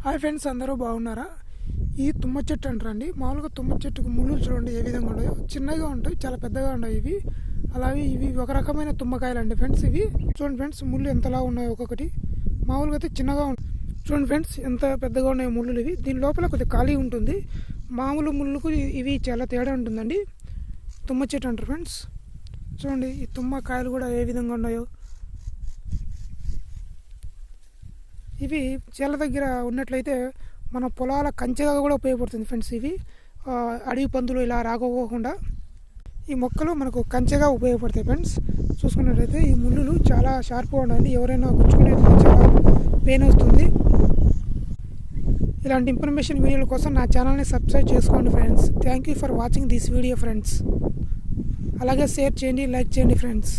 Hi friends, అందరూ బాగున్నారా? ఈ తుమ్మ చెట్టు అంటారండి. మామూలుగా తుమ్మ చెట్టుకు ముళ్ళు చూడండి ఏ విధంగా ఉన్నాయో. చిన్నగా ఉంటాయి, చాలా పెద్దగా ఉన్నాయి ఇవి. అలాగే ఇవి ఒక రకమైన తుమ్మకాయలు అండి ఫ్రెండ్స్. ఇవి చూడండి ఫ్రెండ్స్, ముళ్ళు ఎంతలా ఉన్నాయో. ఒక్కొక్కటి మామూలుగా అయితే చిన్నగా ఉంటుంది. చూడండి ఫ్రెండ్స్, ఎంత పెద్దగా ఉన్నాయో ముళ్ళు ఇవి. దీని లోపల కొద్దిగా ఖాళీ ఉంటుంది. మామూలు ముళ్ళుకు ఇవి చాలా తేడా ఉంటుందండి. తుమ్మ చెట్టు అంటారు ఫ్రెండ్స్. చూడండి ఈ తుమ్మ కాయలు కూడా ఏ విధంగా ఉన్నాయో. ఇవి చేల దగ్గర ఉన్నట్లయితే మన పొలాల కంచెగా కూడా ఉపయోగపడుతుంది ఫ్రెండ్స్. ఇవి అడవి పందులు ఇలా రాకపోకుండా ఈ మొక్కలు మనకు కంచెగా ఉపయోగపడతాయి ఫ్రెండ్స్. చూసుకున్నట్లయితే ఈ ముళ్ళులు చాలా షార్ప్గా ఉండాలి. ఎవరైనా గుచ్చుకునేది చాలా పెయిన్ వస్తుంది. ఇలాంటి ఇన్ఫర్మేషన్ వీడియోల కోసం నా ఛానల్ని సబ్స్క్రైబ్ చేసుకోండి friends. Thank you for watching this video friends. అలాగే షేర్ చేయండి, లైక్ చేయండి ఫ్రెండ్స్.